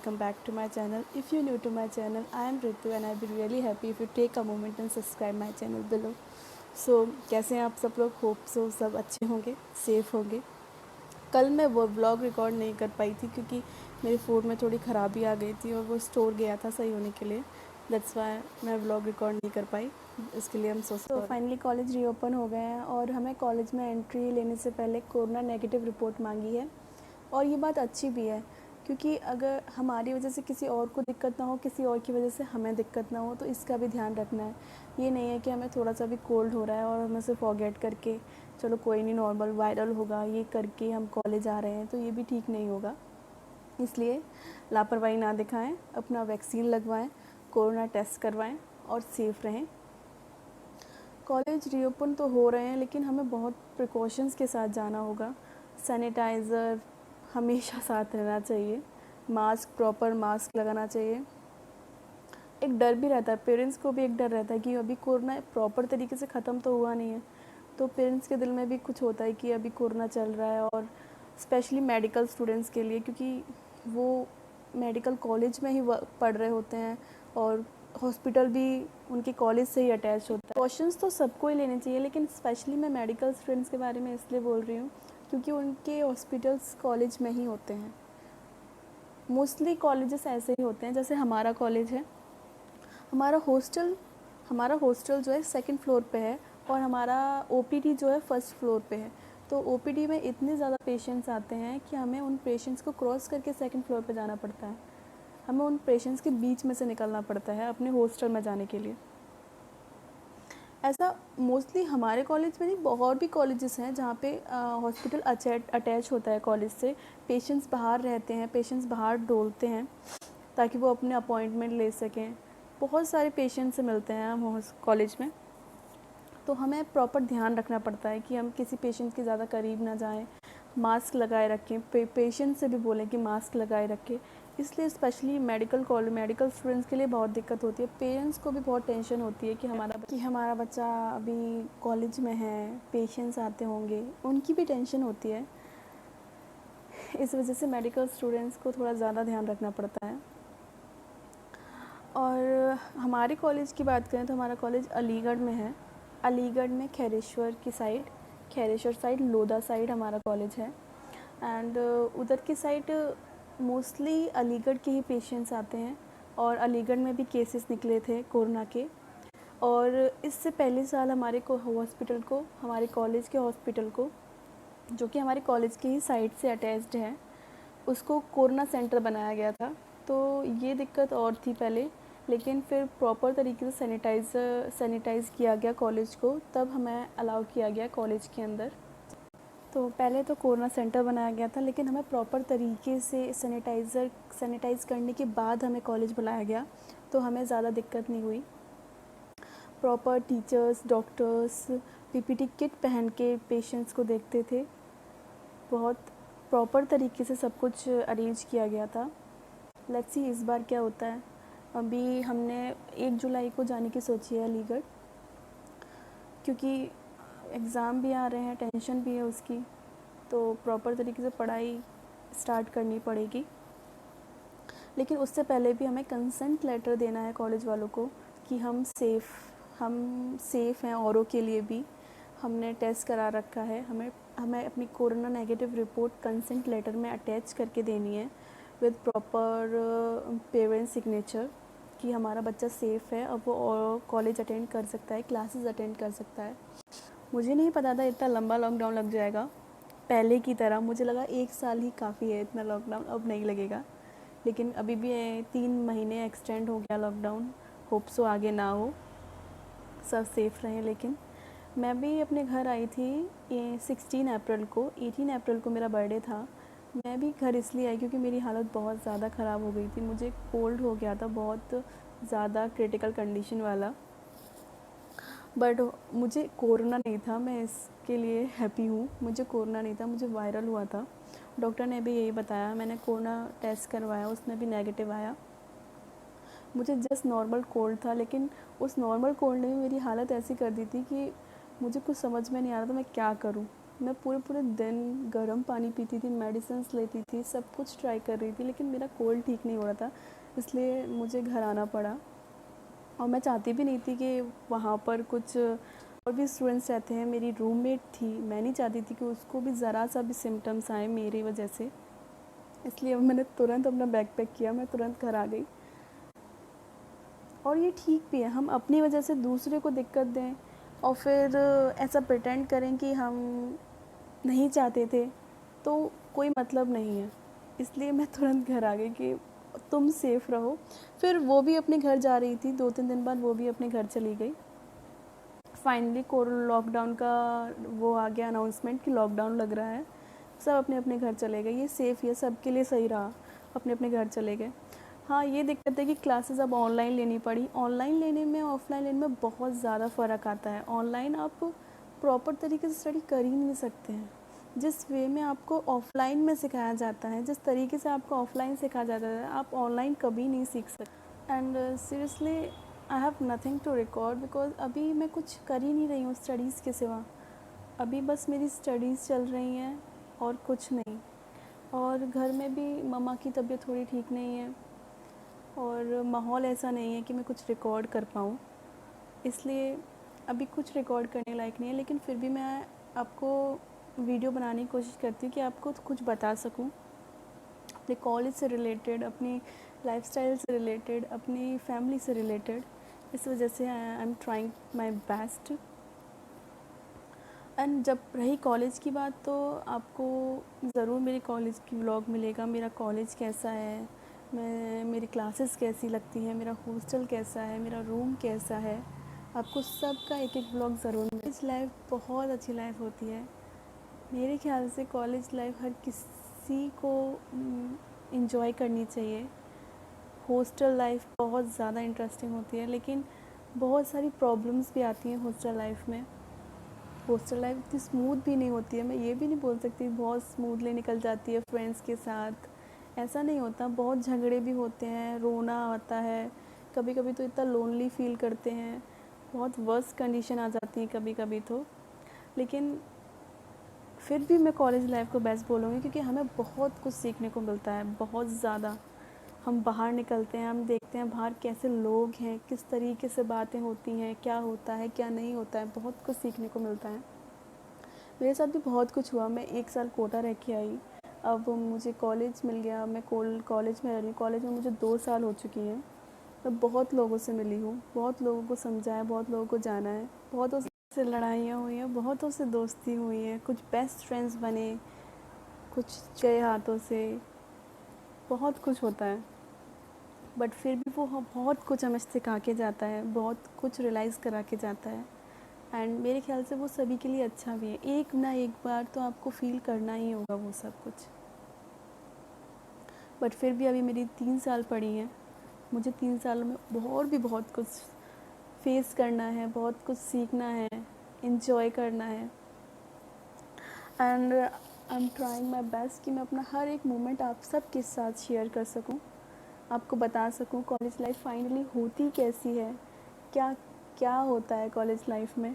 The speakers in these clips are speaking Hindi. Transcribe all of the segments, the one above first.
welcome back to my channel. If you're new to my channel, I am Ritu and I'll be really happy if you take a moment and subscribe my channel below. So कैसे हैं आप सब लोग? होप सो सब अच्छे होंगे, सेफ होंगे. कल मैं वो व्लॉग रिकॉर्ड नहीं कर पाई थी क्योंकि मेरे फ़ोन में थोड़ी ख़राबी आ गई थी और वो स्टोर गया था सही होने के लिए. दैट्स वाई मैं व्लॉग रिकॉर्ड नहीं कर पाई. इसके लिए हम तो फाइनली कॉलेज रीओपन हो गए हैं और हमें कॉलेज में एंट्री लेने से पहले कोरोना नेगेटिव रिपोर्ट मांगी है. और ये बात अच्छी भी है क्योंकि अगर हमारी वजह से किसी और को दिक्कत ना हो, किसी और की वजह से हमें दिक्कत ना हो, तो इसका भी ध्यान रखना है. ये नहीं है कि हमें थोड़ा सा भी कोल्ड हो रहा है और हम उसे फॉरगेट करके चलो कोई नहीं, नॉर्मल वायरल होगा, ये करके हम कॉलेज आ रहे हैं, तो ये भी ठीक नहीं होगा. इसलिए लापरवाही ना दिखाएं, अपना वैक्सीन लगवाएं, कोरोना टेस्ट करवाएं और सेफ़ रहें. कॉलेज रीओपन तो हो रहे हैं लेकिन हमें बहुत प्रिकॉशंस के साथ जाना होगा. सैनिटाइज़र हमेशा साथ रहना चाहिए, मास्क, प्रॉपर मास्क लगाना चाहिए. एक डर भी रहता है, पेरेंट्स को भी एक डर रहता है कि अभी कोरोना प्रॉपर तरीके से ख़त्म तो हुआ नहीं है, तो पेरेंट्स के दिल में भी कुछ होता है कि अभी कोरोना चल रहा है. और स्पेशली मेडिकल स्टूडेंट्स के लिए, क्योंकि वो मेडिकल कॉलेज में ही पढ़ रहे होते हैं और हॉस्पिटल भी उनके कॉलेज से ही अटैच होता है. प्रिकॉशंस तो सबको ही लेने चाहिए, लेकिन स्पेशली मैं मेडिकल स्टूडेंट्स के बारे में इसलिए बोल रही हूँ क्योंकि उनके हॉस्पिटल्स कॉलेज में ही होते हैं. मोस्टली कॉलेजेस ऐसे ही होते हैं. जैसे हमारा कॉलेज है, हमारा हॉस्टल जो है सेकंड फ्लोर पे है और हमारा ओपीडी जो है फर्स्ट फ्लोर पे है. तो ओपीडी में इतने ज़्यादा पेशेंट्स आते हैं कि हमें उन पेशेंट्स को क्रॉस करके सेकंड फ्लोर पे जाना पड़ता है. हमें उन पेशेंट्स के बीच में से निकलना पड़ता है अपने हॉस्टल में जाने के लिए. ऐसा मोस्टली हमारे कॉलेज में नहीं, बहुत भी कॉलेजेस हैं जहाँ पे हॉस्पिटल अटैच होता है कॉलेज से. पेशेंट्स बाहर रहते हैं, पेशेंट्स बाहर डोलते हैं ताकि वो अपने अपॉइंटमेंट ले सकें. बहुत सारे पेशेंट्स से मिलते हैं हम कॉलेज में, तो हमें प्रॉपर ध्यान रखना पड़ता है कि हम किसी पेशेंट के ज़्यादा करीब ना जाएं. मास्क लगाए रखें, पेशेंट से भी बोलें कि मास्क लगाए रखें. इसलिए स्पेशली मेडिकल स्टूडेंट्स के लिए बहुत दिक्कत होती है. पेरेंट्स को भी बहुत टेंशन होती है कि हमारा बच्चा अभी कॉलेज में है, पेशेंट्स आते होंगे, उनकी भी टेंशन होती है. इस वजह से मेडिकल स्टूडेंट्स को थोड़ा ज़्यादा ध्यान रखना पड़ता है. और हमारे कॉलेज की बात करें तो हमारा कॉलेज अलीगढ़ में है. अलीगढ़ में खैरेश्वर साइड, लोधा साइड हमारा कॉलेज है. एंड उधर की साइड मोस्टली अलीगढ़ के ही पेशेंट्स आते हैं और अलीगढ़ में भी केसेस निकले थे कोरोना के. और इससे पहले साल हमारे कॉलेज के हॉस्पिटल को, जो कि हमारे कॉलेज की ही साइड से अटैच्ड है, उसको कोरोना सेंटर बनाया गया था. तो ये दिक्कत और थी पहले, लेकिन फिर प्रॉपर तरीके से सैनिटाइज़ किया गया कॉलेज को, तब हमें अलाउ किया गया कॉलेज के अंदर. तो पहले तो कोरोना सेंटर बनाया गया था, लेकिन हमें प्रॉपर तरीके से सैनिटाइज़ करने के बाद हमें कॉलेज बुलाया गया, तो हमें ज़्यादा दिक्कत नहीं हुई. Proper teachers, doctors PPT kit पहन के पेशेंट्स को देखते थे. बहुत प्रॉपर तरीके से सब कुछ अरेंज किया गया था. लेट्स सी इस बार क्या होता है. अभी हमने 1 जुलाई को जाने की सोची है अलीगढ़, क्योंकि एग्ज़ाम भी आ रहे हैं, टेंशन भी है उसकी, तो प्रॉपर तरीके से पढ़ाई स्टार्ट करनी पड़ेगी. लेकिन उससे पहले भी हमें कंसेंट लेटर देना है कॉलेज वालों को कि हम सेफ़ हैं. औरों के लिए भी हमने टेस्ट करा रखा है. हमें अपनी corona negative report consent letter में अटैच करके देनी है विद प्रॉपर पेरेंट्स सिग्नेचर कि हमारा बच्चा सेफ़ है, अब वो कॉलेज अटेंड कर सकता है, क्लासेस अटेंड कर सकता है. मुझे नहीं पता था इतना लंबा लॉकडाउन लग जाएगा. पहले की तरह मुझे लगा 1 साल ही काफ़ी है, इतना लॉकडाउन अब नहीं लगेगा. लेकिन अभी भी 3 महीने एक्सटेंड हो गया लॉकडाउन. होप सो आगे ना हो, सब सेफ़ रहें. लेकिन मैं भी अपने घर आई थी 16 अप्रैल को. 18 अप्रैल को मेरा बर्थडे था. मैं भी घर इसलिए आई क्योंकि मेरी हालत बहुत ज़्यादा ख़राब हो गई थी. मुझे कोल्ड हो गया था, बहुत ज़्यादा क्रिटिकल कंडीशन वाला. बट मुझे कोरोना नहीं था, मैं इसके लिए हैप्पी हूँ. मुझे कोरोना नहीं था, मुझे वायरल हुआ था. डॉक्टर ने भी यही बताया. मैंने कोरोना टेस्ट करवाया, उसमें भी नेगेटिव आया. मुझे जस्ट नॉर्मल कोल्ड था, लेकिन उस नॉर्मल कोल्ड ने भी मेरी हालत ऐसी कर दी थी कि मुझे कुछ समझ में नहीं आ रहा था मैं क्या करूँ. मैं पूरे पूरे दिन गर्म पानी पीती थी, मेडिसिन्स लेती थी, सब कुछ ट्राई कर रही थी, लेकिन मेरा कोल्ड ठीक नहीं हो रहा था, इसलिए मुझे घर आना पड़ा। और मैं चाहती भी नहीं थी कि वहाँ पर कुछ और भी स्टूडेंट्स रहते हैं, मेरी रूममेट थी, मैं नहीं चाहती थी कि उसको भी ज़रा सा भी सिम्टम्स आए मेरी वजह से, इसलिए मैंने तुरंत अपना बैग पैक किया, मैं तुरंत घर आ गई। और ये ठीक भी है, हम अपनी वजह से दूसरे को दिक्कत दें और फिर ऐसा प्रिटेंड करें कि हम नहीं चाहते थे, तो कोई मतलब नहीं है। इसलिए मैं तुरंत घर आ गई कि तुम सेफ़ रहो। फिर वो भी अपने घर जा रही थी, 2-3 दिन बाद वो भी अपने घर चली गई। फाइनली लॉकडाउन का वो आ गया अनाउंसमेंट कि लॉकडाउन लग रहा है, सब अपने अपने घर चले गए। ये सेफ़ ही है, सबके लिए सही रहा, अपने अपने घर चले गए। हाँ, ये दिक्कत है कि क्लासेस अब ऑनलाइन लेनी पड़ी। ऑनलाइन लेने में ऑफ़लाइन लेने में बहुत ज़्यादा फ़र्क आता है। ऑनलाइन आप प्रॉपर तरीके से स्टडी कर ही नहीं सकते हैं। जिस वे में आपको ऑफ़लाइन में सिखाया जाता है, जिस तरीके से आपको ऑफ़लाइन सिखाया जाता है, आप ऑनलाइन कभी नहीं सीख सकते। And seriously I have nothing to record because अभी मैं कुछ कर ही नहीं रही हूँ स्टडीज़ के सिवा। अभी बस मेरी स्टडीज़ चल रही हैं और कुछ नहीं। और घर में भी मम्मा की तबीयत थोड़ी ठीक नहीं है और माहौल ऐसा नहीं है कि मैं कुछ रिकॉर्ड कर पाऊँ, इसलिए अभी कुछ रिकॉर्ड करने लायक नहीं है। लेकिन फिर भी मैं आपको वीडियो बनाने की कोशिश करती हूँ कि आपको कुछ बता सकूँ अपने कॉलेज से रिलेटेड, अपनी लाइफस्टाइल से रिलेटेड, अपनी फैमिली से रिलेटेड। इस वजह से I am trying my best. And जब रही कॉलेज की बात, तो आपको ज़रूर मेरे कॉलेज की व्लॉग मिलेगा, मेरा कॉलेज कैसा है, मेरी क्लासेस कैसी लगती हैं, मेरा हॉस्टल कैसा है, मेरा रूम कैसा है, आपको सब का एक एक व्लॉग ज़रूर मिलेगा। कॉलेज लाइफ बहुत अच्छी लाइफ होती है मेरे ख्याल से। कॉलेज लाइफ हर किसी को इन्जॉय करनी चाहिए। हॉस्टल लाइफ बहुत ज़्यादा इंटरेस्टिंग होती है, लेकिन बहुत सारी प्रॉब्लम्स भी आती हैं हॉस्टल लाइफ में। हॉस्टल लाइफ इतनी स्मूथ भी नहीं होती है, मैं ये भी नहीं बोल सकती बहुत स्मूथली निकल जाती है फ्रेंड्स के साथ, ऐसा नहीं होता। बहुत झगड़े भी होते हैं, रोना आता है, कभी कभी तो इतना लोनली फील करते हैं, बहुत वर्स्ट कंडीशन आ जाती है कभी कभी तो। लेकिन फिर भी मैं कॉलेज लाइफ को बेस्ट बोलूँगी, क्योंकि हमें बहुत कुछ सीखने को मिलता है, बहुत ज़्यादा। हम बाहर निकलते हैं, हम देखते हैं बाहर कैसे लोग हैं, किस तरीके से बातें होती हैं, क्या होता है क्या नहीं होता है, बहुत कुछ सीखने को मिलता है। मेरे साथ भी बहुत कुछ हुआ। मैं 1 साल कोटा रह के आई, अब मुझे कॉलेज मिल गया, मैं कॉलेज में रह रही हूँ। कॉलेज में मुझे 2 साल हो चुकी हैं। मैं बहुत लोगों से मिली हूँ, बहुत लोगों को समझा है, बहुत लोगों को जाना है, बहुतों से लड़ाइयाँ हुई हैं, बहुतों से दोस्ती हुई है, कुछ बेस्ट फ्रेंड्स बने, कुछ गए हाथों से, बहुत कुछ होता है। बट फिर भी वो बहुत कुछ हमें सिखा के जाता है, बहुत कुछ रियलाइज़ करा के जाता है। एंड मेरे ख्याल से वो सभी के लिए अच्छा भी है। एक ना एक बार तो आपको फ़ील करना ही होगा वो सब कुछ। बट फिर भी अभी मेरी 3 साल पड़ी हैं, मुझे 3 सालों में और भी बहुत कुछ फेस करना है, बहुत कुछ सीखना है, इन्जॉय करना है। And I am trying my best कि मैं अपना हर एक मोमेंट आप सब के साथ शेयर कर सकूं, आपको बता सकूं कॉलेज लाइफ फाइनली होती कैसी है, क्या क्या होता है कॉलेज लाइफ में।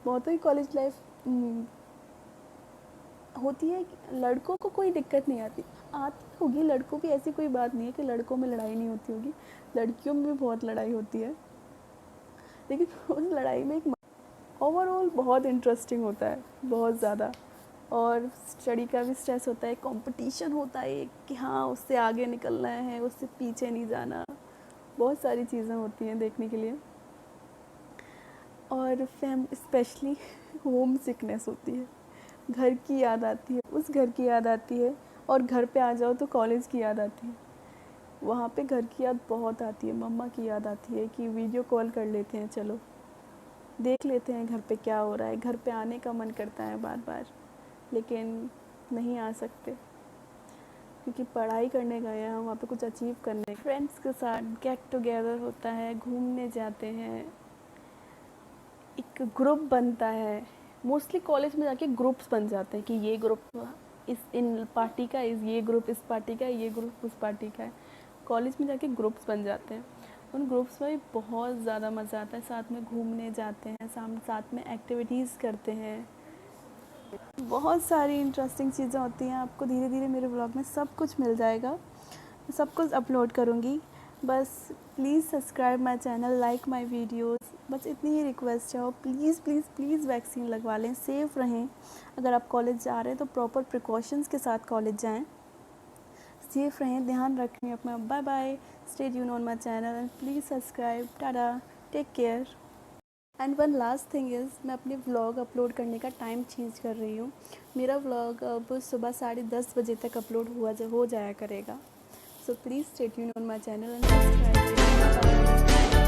बहुतों ही कॉलेज लाइफ होती है, लड़कों को कोई दिक्कत नहीं आती, आती होगी लड़कों भी, ऐसी कोई बात नहीं है कि लड़कों में लड़ाई नहीं होती होगी, लड़कियों में भी बहुत लड़ाई होती है। लेकिन उस लड़ाई में एक ओवरऑल बहुत इंटरेस्टिंग होता है, बहुत ज़्यादा। और स्टडी का भी स्ट्रेस होता है, कंपटीशन होता है कि हाँ उससे आगे निकलना है, उससे पीछे नहीं जाना, बहुत सारी चीज़ें होती हैं देखने के लिए। और स्पेशली होम सिकनेस होती है, घर की याद आती है, उस घर की याद आती है। और घर पे आ जाओ तो कॉलेज की याद आती है, वहाँ पे घर की याद बहुत आती है, मम्मा की याद आती है कि वीडियो कॉल कर लेते हैं, चलो देख लेते हैं घर पे क्या हो रहा है। घर पे आने का मन करता है बार बार, लेकिन नहीं आ सकते क्योंकि पढ़ाई करने गए हैं हम, वहाँ पे कुछ अचीव करने। फ्रेंड्स के साथ गेट टुगेदर होता है, घूमने जाते हैं, एक ग्रुप बनता है। मोस्टली कॉलेज में जाके ग्रुप्स बन जाते हैं कि ये ग्रुप इस इन पार्टी का, ये ग्रुप इस पार्टी का है, ये ग्रुप उस पार्टी का है। कॉलेज में जाके ग्रुप्स बन जाते हैं, उन ग्रुप्स में भी बहुत ज़्यादा मज़ा आता है। साथ में घूमने जाते हैं, साथ में एक्टिविटीज़ करते हैं, बहुत सारी इंटरेस्टिंग चीज़ें होती हैं, आपको धीरे धीरे मेरे ब्लॉग में सब कुछ मिल जाएगा, मैं सब कुछ अपलोड करूँगी। बस please subscribe my channel, like my videos, बस इतनी ही रिक्वेस्ट है। और प्लीज़ प्लीज़ प्लीज़ वैक्सीन लगवा लें, सेफ़ रहें। अगर आप कॉलेज जा रहे हैं तो प्रॉपर प्रिकॉशंस के साथ कॉलेज जाएं, सेफ़ रहें, ध्यान रखें अपना। Bye bye, stay tune on my channel and please subscribe. Tata, take care. And one last thing is, मैं अपने व्लॉग अपलोड करने का टाइम चेंज कर रही हूँ। मेरा व्लॉग अब सुबह 10:30 बजे तक अपलोड हो जाया करेगा। So please stay tune on my channel and subscribe.